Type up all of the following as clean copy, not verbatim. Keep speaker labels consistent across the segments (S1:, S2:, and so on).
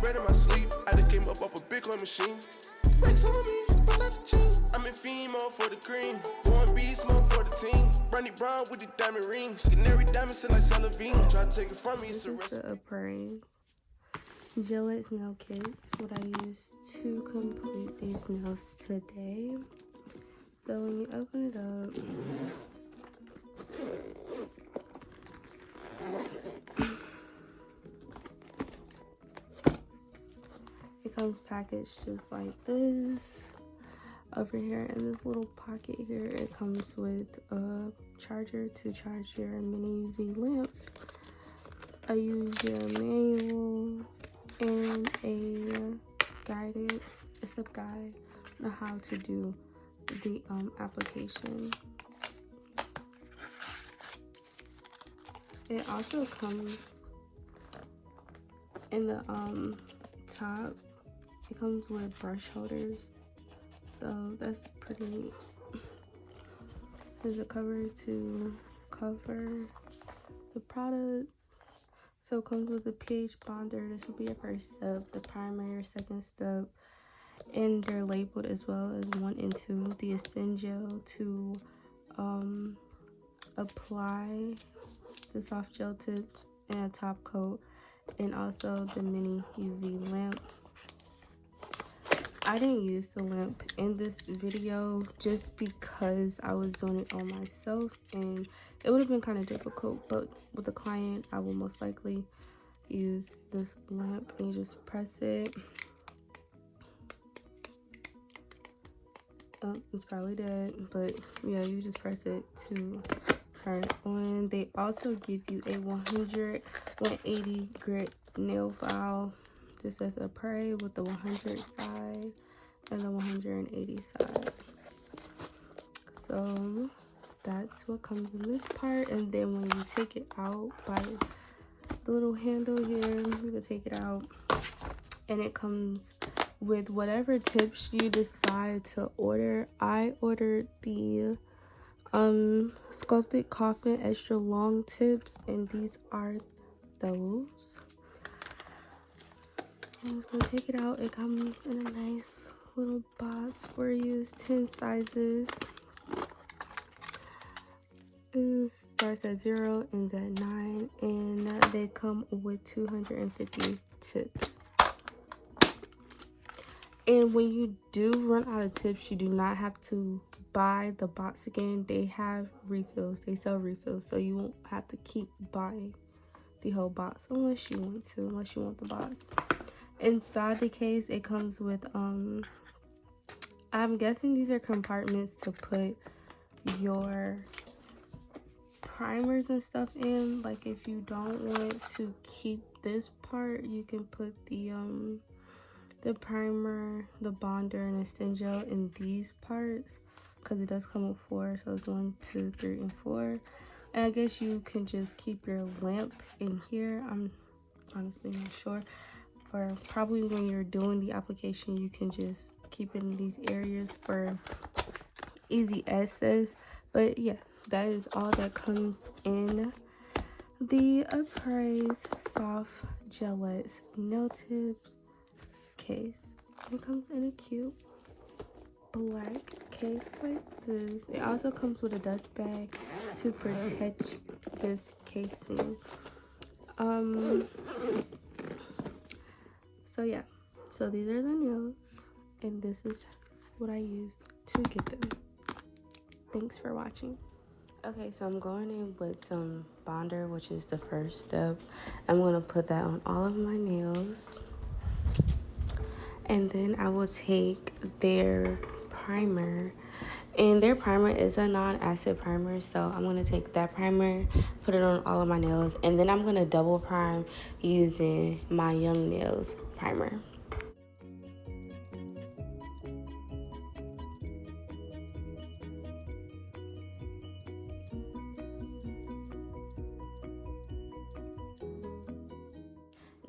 S1: bread in my sleep. I done came up off a Bitcoin machine. Rex on me, beside the jeans. I'm in fiend mode for the cream. Going beast mode for the team. Brandy Brown with the diamond rings. Canary diamonds like Celavine. Try to take it from me, it's a recipe.
S2: The Apres Gelx nail kits, what I used to complete these nails today. So when you open it up, it comes packaged just like this. Over here in this little pocket here, it comes with a charger to charge your mini UV lamp. I use your manual and a step guide on how to do the application. It also comes in the top. It comes with brush holders, so that's pretty neat. There's a cover to cover the product. So it comes with the pH bonder. This will be your first step, the primer, your second step, and they're labeled as well as 1 and 2. The Extend Gel to apply the soft gel tips and a top coat, and also the mini UV lamp. I didn't use the lamp in this video just because I was doing it on myself and it would have been kind of difficult, but with the client I will most likely use this lamp. And you just press it. Oh, it's probably dead, but yeah, you just press it to turn it on. They also give you a 180 grit nail file. This says Apres with the 100 side and the 180 side. So that's what comes in this part. And then when you take it out by the little handle here, you can take it out, and it comes with whatever tips you decide to order. I ordered the sculpted coffin extra long tips, and these are those. I'm just gonna take it out. It comes in a nice little box for you. It's 10 sizes. It starts at 0 and at 9, and they come with 250 tips. And when you do run out of tips, you do not have to buy the box again. They have refills. They sell refills, so you won't have to keep buying the whole box unless you want to, unless you want the box. Inside the case, it comes with I'm guessing these are compartments to put your primers and stuff in. Like if you don't want to keep this part, you can put the primer, the bonder, and Extend Gel in these parts, because it does come with 4. So it's 1, 2, 3, and 4. And I guess you can just keep your lamp in here. I'm honestly not sure. Or probably when you're doing the application, you can just keep it in these areas for easy access. But yeah, that is all that comes in the Apres Soft Gelx nail tips case. It comes in a cute black case like this. It also comes with a dust bag to protect this casing. So yeah, so these are the nails, and this is what I used to get them. Thanks for watching. Okay, so I'm going in with some bonder, which is the first step. I'm going to put that on all of my nails. And then I will take their primer. And their primer is a non-acid primer, so I'm going to take that primer, put it on all of my nails, and then I'm going to double prime using my Young Nails primer.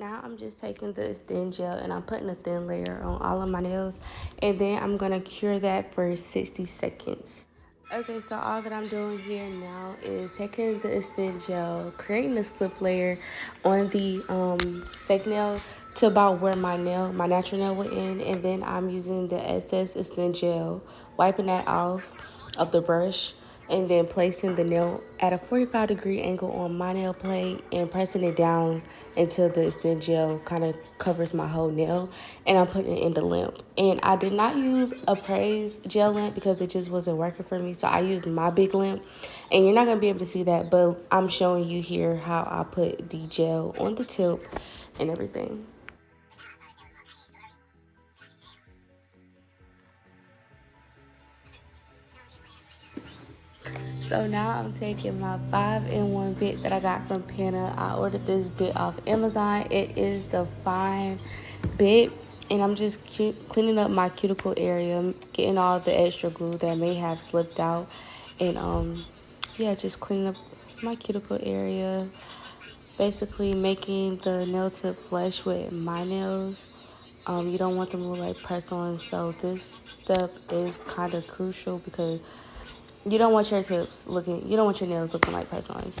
S2: Now I'm just taking the Extend Gel and I'm putting a thin layer on all of my nails, and then I'm gonna cure that for 60 seconds. Okay, so all that I'm doing here now is taking the Extend Gel, creating a slip layer on the fake nail to about where my natural nail would end, and then I'm using the excess extend gel, wiping that off of the brush, and then placing the nail at a 45-degree angle on my nail plate and pressing it down until the extend gel kind of covers my whole nail, and I'm putting it in the lamp. And I did not use Apres gel lamp because it just wasn't working for me, so I used my big lamp, and you're not going to be able to see that, but I'm showing you here how I put the gel on the tip and everything. So now I'm taking my 5-in-1 bit that I got from Penna. I ordered this bit off Amazon. It is the fine bit, and I'm just cleaning up my cuticle area, getting all the extra glue that may have slipped out, and yeah, just cleaning up my cuticle area, basically making the nail tip flush with my nails. You don't want them to look like press-on, so this step is kind of crucial because you don't want your tips looking, you don't want your nails looking like press-ons.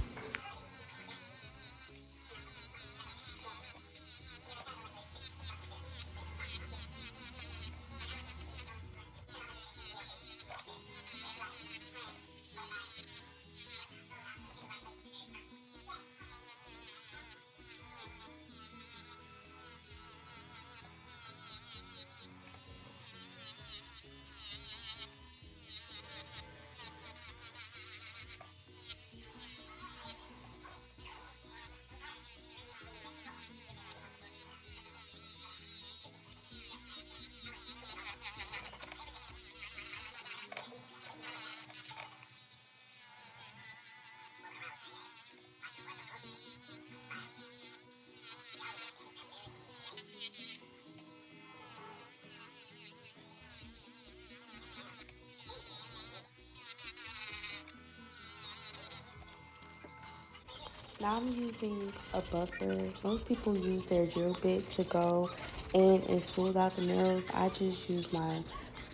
S2: Now I'm using a buffer. Most people use their drill bit to go in and smooth out the nails. I just use my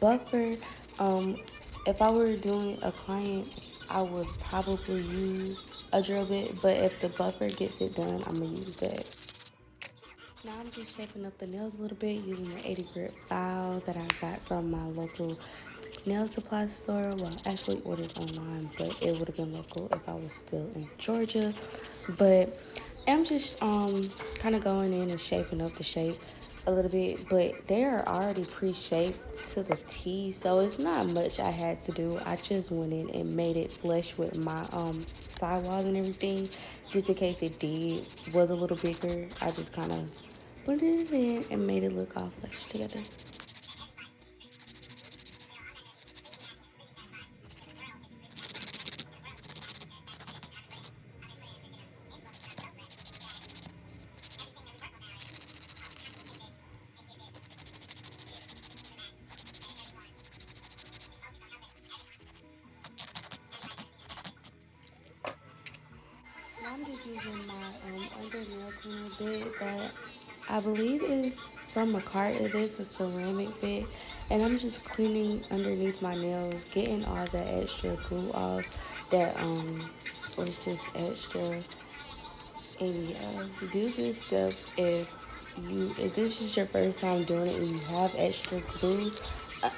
S2: buffer. If I were doing a client, I would probably use a drill bit, but if the buffer gets it done, I'm gonna use that. Now I'm just shaping up the nails a little bit using the 80 grit file that I got from my local nail supply store. Well, I actually ordered online, but it would have been local if I was still in Georgia. But I'm just kind of going in and shaping up the shape a little bit, but they are already pre-shaped to the T, so it's not much I had to do. I just went in and made it flush with my sidewalls and everything, just in case it was a little bigger. I just kind of blended it in and made it look all flush together. I'm just using my under nail cleaner bit that I believe is from a cart. It is a ceramic bit, and I'm just cleaning underneath my nails, getting all the extra glue off that was just extra. And yeah, do this stuff if this is your first time doing it and you have extra glue.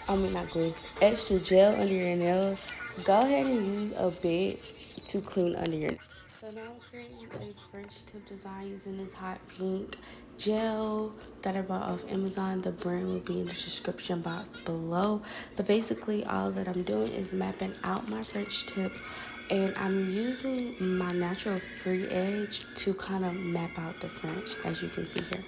S2: I mean not glue, extra gel under your nails. Go ahead and use a bit to clean under your nails. So now I'm creating a French tip design using this hot pink gel that I bought off Amazon. The brand will be in the description box below. But basically all that I'm doing is mapping out my French tip, and I'm using my natural free edge to kind of map out the French, as you can see here.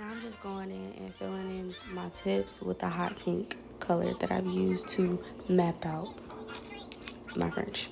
S2: Now I'm just going in and filling in my tips with the hot pink color that I've used to map out my French.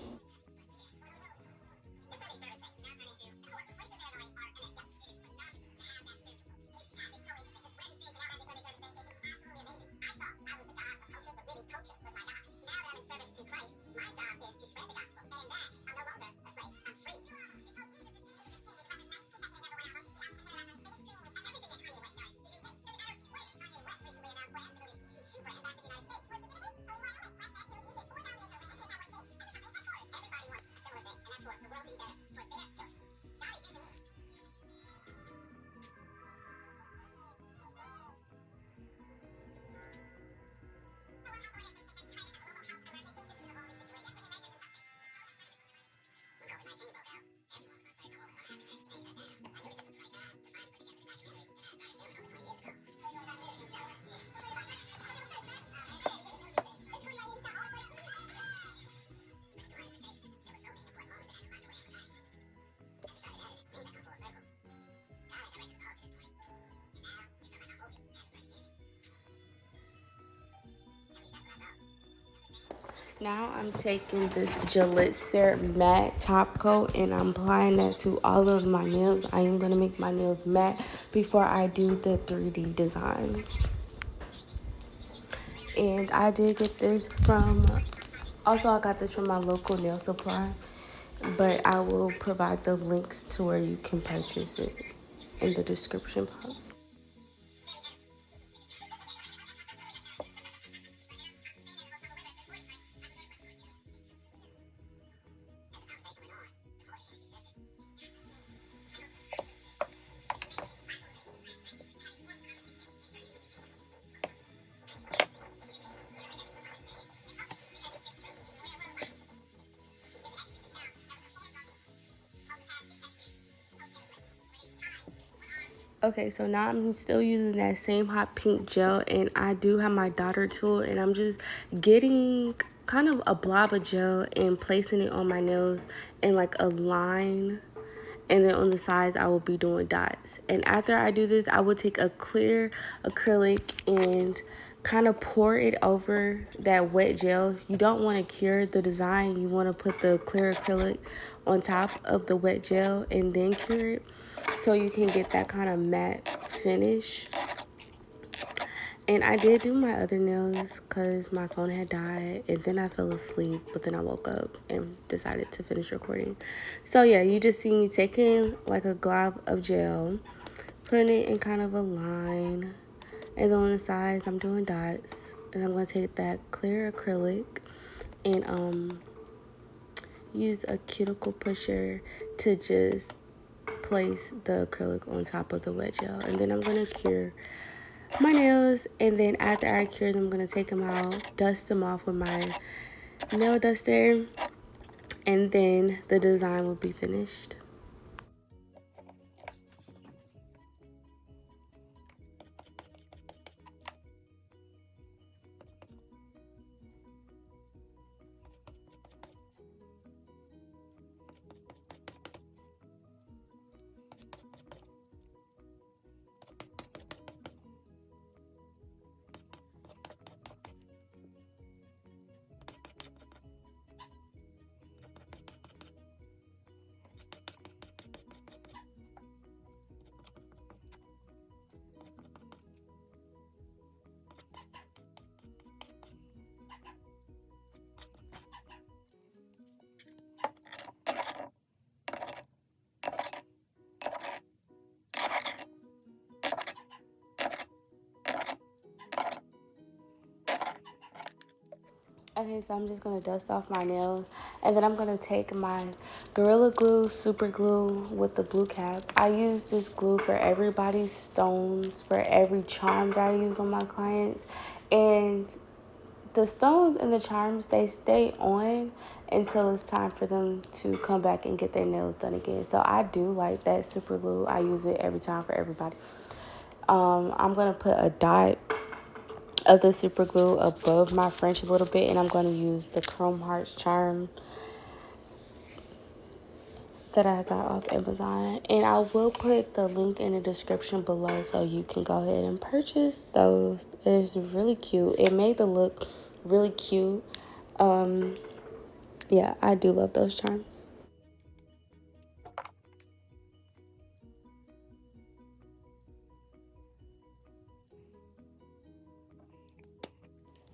S2: Now I'm taking this Gelxir matte top coat and I'm applying that to all of my nails. I am going to make my nails matte before I do the 3D design. And I did get this from, also I got this from my local nail supply, but I will provide the links to where you can purchase it in the description box. Okay, so now I'm still using that same hot pink gel, and I do have my daughter tool, and I'm just getting kind of a blob of gel and placing it on my nails in like a line, and then on the sides I will be doing dots. And after I do this, I will take a clear acrylic and kind of pour it over that wet gel. You don't want to cure the design. You want to put the clear acrylic on top of the wet gel and then cure it, so you can get that kind of matte finish. And I did do my other nails because my phone had died, and then I fell asleep, but then I woke up and decided to finish recording. So yeah, you just see me taking like a glob of gel, putting it in kind of a line, and then on the sides I'm doing dots. And I'm going to take that clear acrylic and use a cuticle pusher to just place the acrylic on top of the wet gel. And then I'm going to cure my nails, and then after I cure them, I'm going to take them out, dust them off with my nail duster, and then the design will be finished. Okay, so I'm just going to dust off my nails, and then I'm going to take my Gorilla Glue Super Glue with the blue cap. I use this glue for everybody's stones, for every charm that I use on my clients, and the stones and the charms, they stay on until it's time for them to come back and get their nails done again. So I do like that super glue. I use it every time for everybody. I'm going to put a dot of the super glue above my French a little bit, and I'm going to use the Chrome Hearts charm that I got off Amazon. And I will put the link in the description below so you can go ahead and purchase those. It's really cute. It made the look really cute. Yeah, I do love those charms.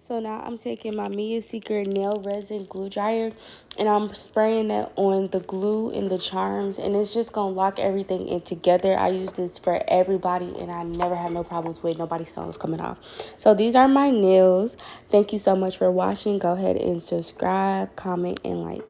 S2: So now I'm taking my Mia Secret nail resin glue dryer and I'm spraying that on the glue and the charms, and it's just gonna lock everything in together. I use this for everybody and I never have no problems with nobody's stones coming off. So these are my nails. Thank you so much for watching. Go ahead and subscribe, comment, and like.